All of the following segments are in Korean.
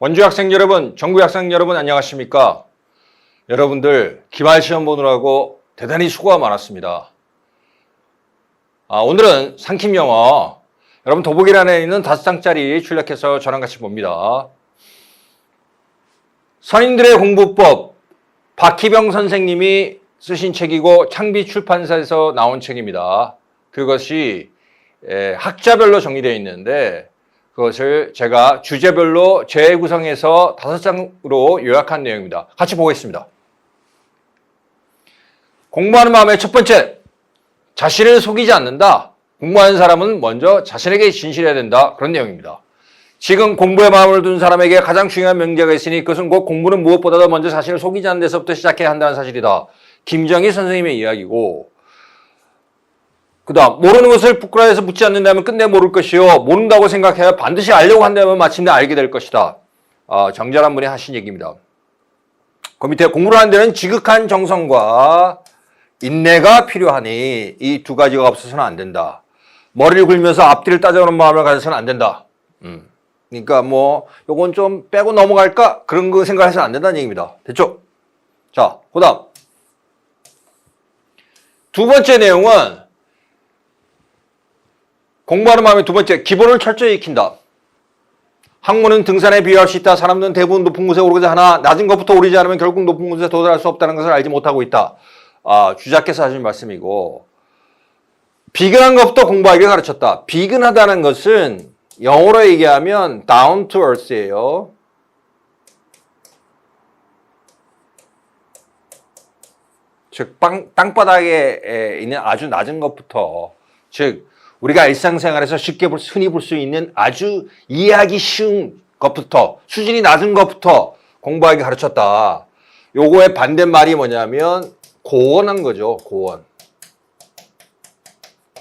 원주 학생 여러분, 전국 학생 여러분 안녕하십니까? 여러분들 기말 시험 보느라고 대단히 수고가 많았습니다. 오늘은 상킴 영어 여러분 더보기란에 있는 5장짜리 출력해서 저랑 같이 봅니다. 선인들의 공부법 박희병 선생님이 쓰신 책이고 창비 출판사에서 나온 책입니다. 그것이 학자별로 정리되어 있는데 그것을 제가 주제별로 재구성해서 5장으로 요약한 내용입니다. 같이 보겠습니다. 공부하는 마음의 첫 번째, 자신을 속이지 않는다. 공부하는 사람은 먼저 자신에게 진실해야 된다. 그런 내용입니다. 지금 공부에 마음을 둔 사람에게 가장 중요한 명제가 있으니 그것은 곧 공부는 무엇보다도 먼저 자신을 속이지 않는 데서부터 시작해야 한다는 사실이다. 김정희 선생님의 이야기고, 그 다음 모르는 것을 부끄러워해서 묻지 않는다면 끝내 모를 것이요 모른다고 생각해야 반드시 알려고 한다면 마침내 알게 될 것이다. 정절한 분이 하신 얘기입니다. 그 밑에 공부를 하는 데는 지극한 정성과 인내가 필요하니 이 두 가지가 없어서는 안 된다. 머리를 굴면서 앞뒤를 따져오는 마음을 가져서는 안 된다. 그러니까 뭐 요건 좀 빼고 넘어갈까? 그런 거 생각해서는 안 된다는 얘기입니다. 됐죠? 자, 그 다음 두 번째 내용은 공부하는 마음의 두 번째, 기본을 철저히 익힌다. 학문은 등산에 비유할 수 있다. 사람들은 대부분 높은 곳에 오르고자 하나 낮은 것부터 오르지 않으면 결국 높은 곳에 도달할 수 없다는 것을 알지 못하고 있다. 주자께서 하신 말씀이고, 비근한 것부터 공부하기를 가르쳤다. 비근하다는 것은 영어로 얘기하면 down to earth예요. 즉 땅바닥에 있는 아주 낮은 것부터, 즉 우리가 일상생활에서 쉽게 흔히 볼 수 있는 아주 이해하기 쉬운 것부터, 수준이 낮은 것부터 공부하기 가르쳤다. 요거의 반대말이 뭐냐면 고원한 거죠. 고원.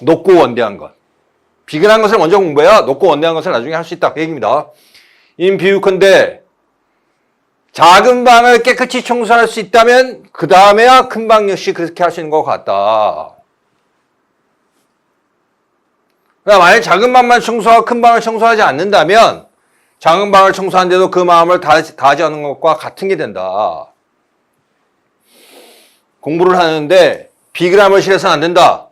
높고 원대한 것. 비근한 것을 먼저 공부해야 높고 원대한 것을 나중에 할 수 있다. 그 얘기입니다. 비유컨대 작은 방을 깨끗이 청소할 수 있다면 그 다음에야 큰 방 역시 그렇게 할 수 있는 것 같다. 그러니까 만약 작은 방만 청소하고 큰 방을 청소하지 않는다면 작은 방을 청소하는데도 그 마음을 다하지 않는 것과 같은 게 된다. 공부를 하는데 비근함을 실어서는 안 된다.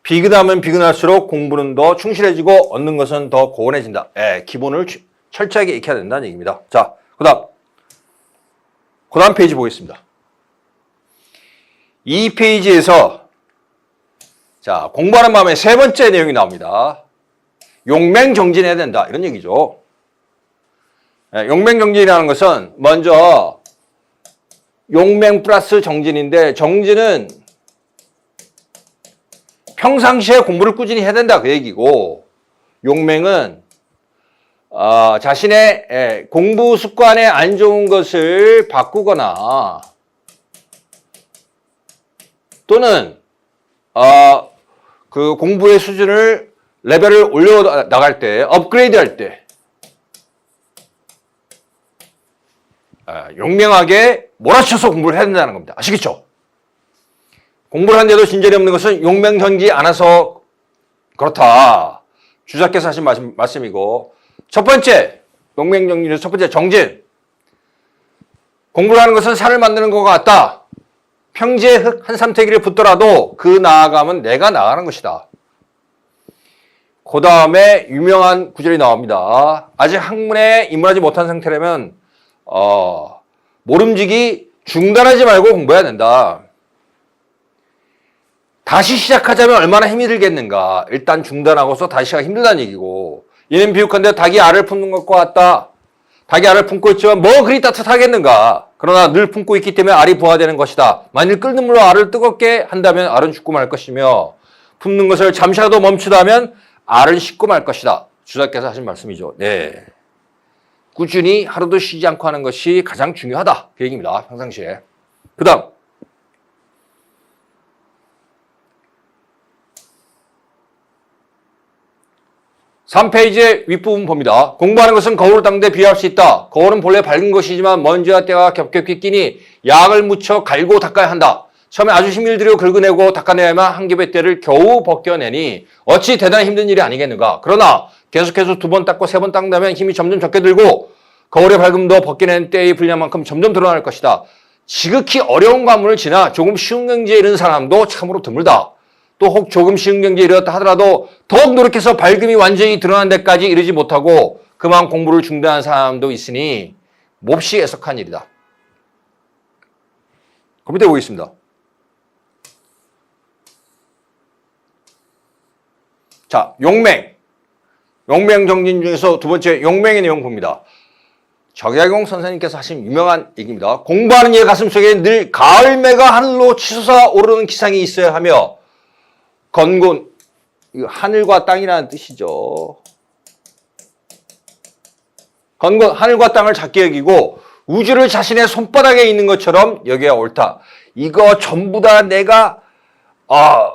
비근하면 비근할수록 공부는 더 충실해지고 얻는 것은 더 고원해진다. 기본을 철저하게 익혀야 된다는 얘기입니다. 자, 그 다음 페이지 보겠습니다. 이 페이지에서 자, 공부하는 마음의 세 번째 내용이 나옵니다. 용맹정진해야 된다. 이런 얘기죠. 용맹정진이라는 것은 먼저 용맹 플러스 정진인데, 정진은 평상시에 공부를 꾸준히 해야 된다. 그 얘기고, 용맹은 자신의 공부 습관에 안 좋은 것을 바꾸거나 또는 그 공부의 수준을 레벨을 올려 나갈 때, 업그레이드 할 때 용맹하게 몰아쳐서 공부를 해야 된다는 겁니다. 아시겠죠? 공부를 하는데도 진전이 없는 것은 용맹전지 않아서 그렇다. 주자께서 하신 말씀이고, 첫 번째 용맹정진에서 첫 번째 정진. 공부를 하는 것은 산을 만드는 것과 같다. 평지에 흙 한 삼태기를 붓더라도 그 나아감은 내가 나가는 것이다. 그 다음에 유명한 구절이 나옵니다. 아직 학문에 입문하지 못한 상태라면 모름지기 중단하지 말고 공부해야 된다. 다시 시작하자면 얼마나 힘이 들겠는가. 일단 중단하고서 다시 시작하기 힘들다는 얘기고, 이는 비유컨대 닭이 알을 품는 것과 같다. 닭이 알을 품고 있지만 뭐 그리 따뜻하겠는가. 그러나 늘 품고 있기 때문에 알이 부화되는 것이다. 만일 끓는 물로 알을 뜨겁게 한다면 알은 죽고 말 것이며, 품는 것을 잠시라도 멈추다면 알은 식고 말 것이다. 주자께서 하신 말씀이죠. 네, 꾸준히 하루도 쉬지 않고 하는 것이 가장 중요하다. 그 얘기입니다. 평상시에. 그 다음 3페이지의 윗부분 봅니다. 공부하는 것은 거울을 닦는데 비유할 수 있다. 거울은 본래 밝은 것이지만 먼지와 때가 겹겹이 끼니 약을 묻혀 갈고 닦아야 한다. 처음에 아주 힘을 들여 긁어내고 닦아내야만 한 겹의 때를 겨우 벗겨내니 어찌 대단히 힘든 일이 아니겠는가. 그러나 계속해서 2번 닦고 3번 닦는다면 힘이 점점 적게 들고 거울의 밝음도 벗겨낸 때의 분량만큼 점점 드러날 것이다. 지극히 어려운 관문을 지나 조금 쉬운 경지에 이른 사람도 참으로 드물다. 또 혹 조금 쉬운 경지에 이르렀다 하더라도 더욱 노력해서 밝음이 완전히 드러난 데까지 이르지 못하고 그만 공부를 중단한 사람도 있으니 몹시 애석한 일이다. 컴퓨터에 보겠습니다. 자, 용맹. 용맹 정진 중에서 2번째 용맹의 내용 봅니다. 적야경 선생님께서 하신 유명한 얘기입니다. 공부하는 이의 가슴속에 늘 가을매가 하늘로 치솟아 오르는 기상이 있어야 하며 건곤, 하늘과 땅이라는 뜻이죠. 건곤, 하늘과 땅을 작게 여기고 우주를 자신의 손바닥에 있는 것처럼 여겨야 옳다. 이거 전부 다 내가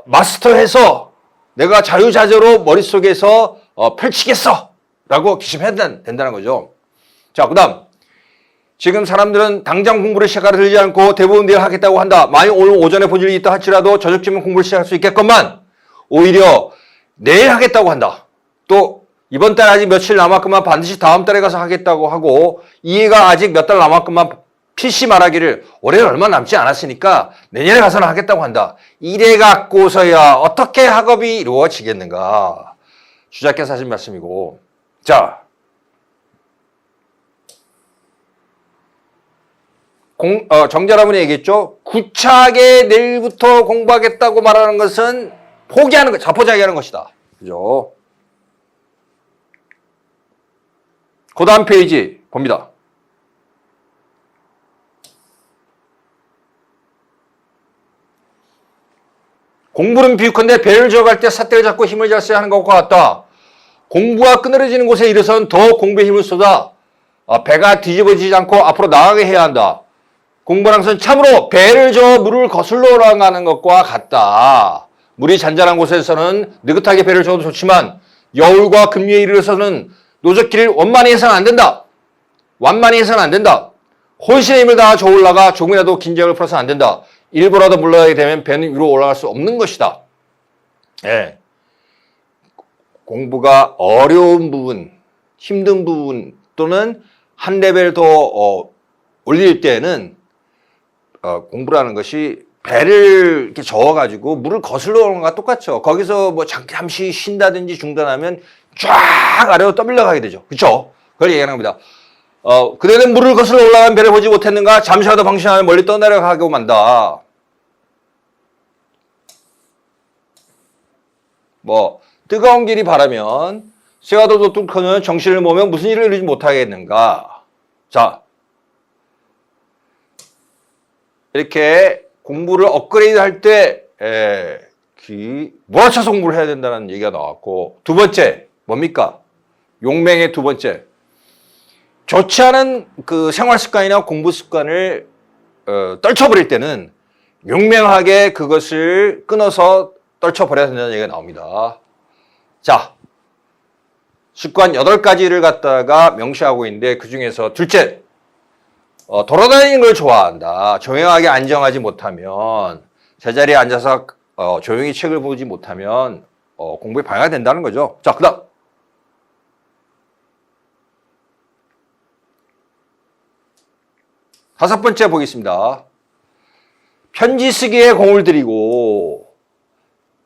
마스터해서 내가 자유자재로 머릿속에서 펼치겠어 라고 기심해야 된다는 거죠. 자, 그 다음 지금 사람들은 당장 공부를 시작하려 들지 않고 대부분 내일 하겠다고 한다. 만약 오늘 오전에 볼 일이 있다 할지라도 저녁쯤은 공부를 시작할 수 있겠건만 오히려 내일 하겠다고 한다. 또 이번 달 아직 며칠 남았건만 반드시 다음 달에 가서 하겠다고 하고 이해가 아직 몇 달 남았건만 필시 말하기를 올해는 얼마 남지 않았으니까 내년에 가서는 하겠다고 한다. 이래 갖고서야 어떻게 학업이 이루어지겠는가. 주작해서 하신 말씀이고. 자, 정자 여러분이 얘기했죠. 구차하게 내일부터 공부하겠다고 말하는 것은 포기하는 것, 자포자기하는 것이다. 그죠? 그 다음 페이지 봅니다. 공부는 비육한데 배를 저어갈 때 삿대를 잡고 힘을 잘 써야 하는 것과 같다. 공부가 끊어지는 곳에 이르선 더 공부에 힘을 쏟아 배가 뒤집어지지 않고 앞으로 나가게 해야 한다. 공부는 항상 참으로 배를 저어 물을 거슬러 올라가는 것과 같다. 물이 잔잔한 곳에서는 느긋하게 배를 저어도 좋지만 여울과 급류에 이르러서는 노젓기를 원만히 해서는 안 된다. 완만히 해서는 안 된다. 혼신의 힘을 다하 저 올라가 조금이라도 긴장을 풀어서는 안 된다. 일부라도 물러가게 되면 배는 위로 올라갈 수 없는 것이다. 예. 공부가 어려운 부분, 힘든 부분 또는 한 레벨 더 올릴 때는 공부라는 것이 배를 이렇게 저어가지고 물을 거슬러 오는 것과 똑같죠. 거기서 뭐 잠시 쉰다든지 중단하면 쫙 아래로 떠밀려 가게 되죠. 그렇죠? 그걸 얘기하는 겁니다. 그대는 물을 거슬러 올라간 배를 보지 못했는가? 잠시라도 방심하면 멀리 떠내려가고 만다. 뭐 뜨거운 길이 바라면 쇠가 더 뚫고는 정신을 모으면 무슨 일을 이루지 못하겠는가? 자, 이렇게 공부를 업그레이드 할 때 몰아쳐서 공부를 해야 된다는 얘기가 나왔고, 2번째 뭡니까? 용맹의 2번째. 좋지 않은 그 생활 습관이나 공부 습관을 떨쳐버릴 때는 용맹하게 그것을 끊어서 떨쳐버려야 된다는 얘기가 나옵니다. 자, 습관 8가지를 갖다가 명시하고 있는데 그 중에서 둘째, 돌아다니는 걸 좋아한다. 조용하게 안정하지 못하면, 제자리에 앉아서 조용히 책을 보지 못하면 공부에 방해가 된다는 거죠. 자, 그 다음. 다섯 번째 보겠습니다. 편지 쓰기에 공을 들이고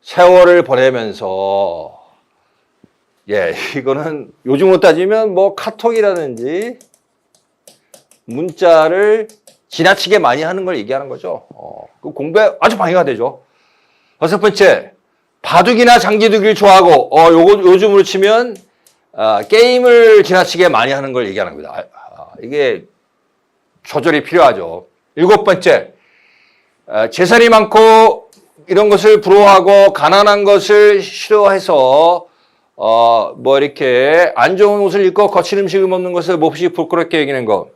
세월을 보내면서, 이거는 요즘으로 따지면 뭐 카톡이라든지 문자를 지나치게 많이 하는 걸 얘기하는 거죠. 그 공부에 아주 방해가 되죠. 여섯 번째, 바둑이나 장기두기를 좋아하고, 요즘으로 치면 게임을 지나치게 많이 하는 걸 얘기하는 겁니다. 이게 조절이 필요하죠. 일곱 번째, 재산이 많고 이런 것을 부러워하고 가난한 것을 싫어해서 뭐 이렇게 안 좋은 옷을 입고 거친 음식을 먹는 것을 몹시 부끄럽게 여기는 것.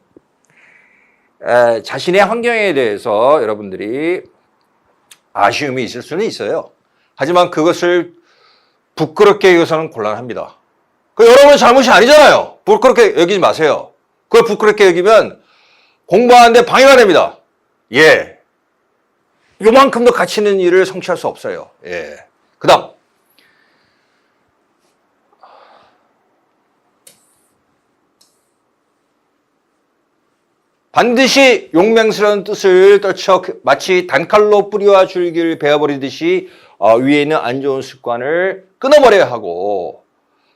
자신의 환경에 대해서 여러분들이 아쉬움이 있을 수는 있어요. 하지만 그것을 부끄럽게 여기서는 곤란합니다. 그 여러분의 잘못이 아니잖아요. 부끄럽게 여기지 마세요. 그걸 부끄럽게 여기면 공부하는데 방해가 됩니다. 요만큼 더 가치 있는 일을 성취할 수 없어요. 그 다음. 반드시 용맹스러운 뜻을 떨쳐 마치 단칼로 뿌리와 줄기를 베어버리듯이 위에 있는 안 좋은 습관을 끊어버려야 하고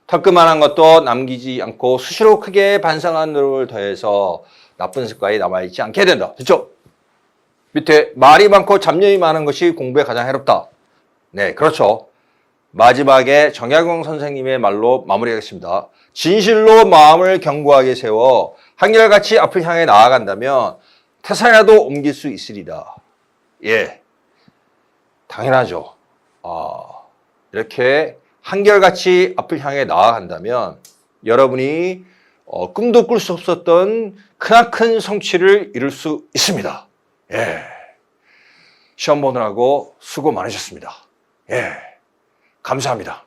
털끝만한 것도 남기지 않고 수시로 크게 반성한 노력을 더해서 나쁜 습관이 남아있지 않게 된다. 그렇죠? 밑에 말이 많고 잡념이 많은 것이 공부에 가장 해롭다. 네, 그렇죠. 마지막에 정약용 선생님의 말로 마무리하겠습니다. 진실로 마음을 견고하게 세워 한결같이 앞을 향해 나아간다면 태산이라도 옮길 수 있으리다. 예, 당연하죠. 이렇게 한결같이 앞을 향해 나아간다면 여러분이 꿈도 꿀 수 없었던 크나큰 성취를 이룰 수 있습니다. 예, 시험 보느라고 수고 많으셨습니다. 예, 감사합니다.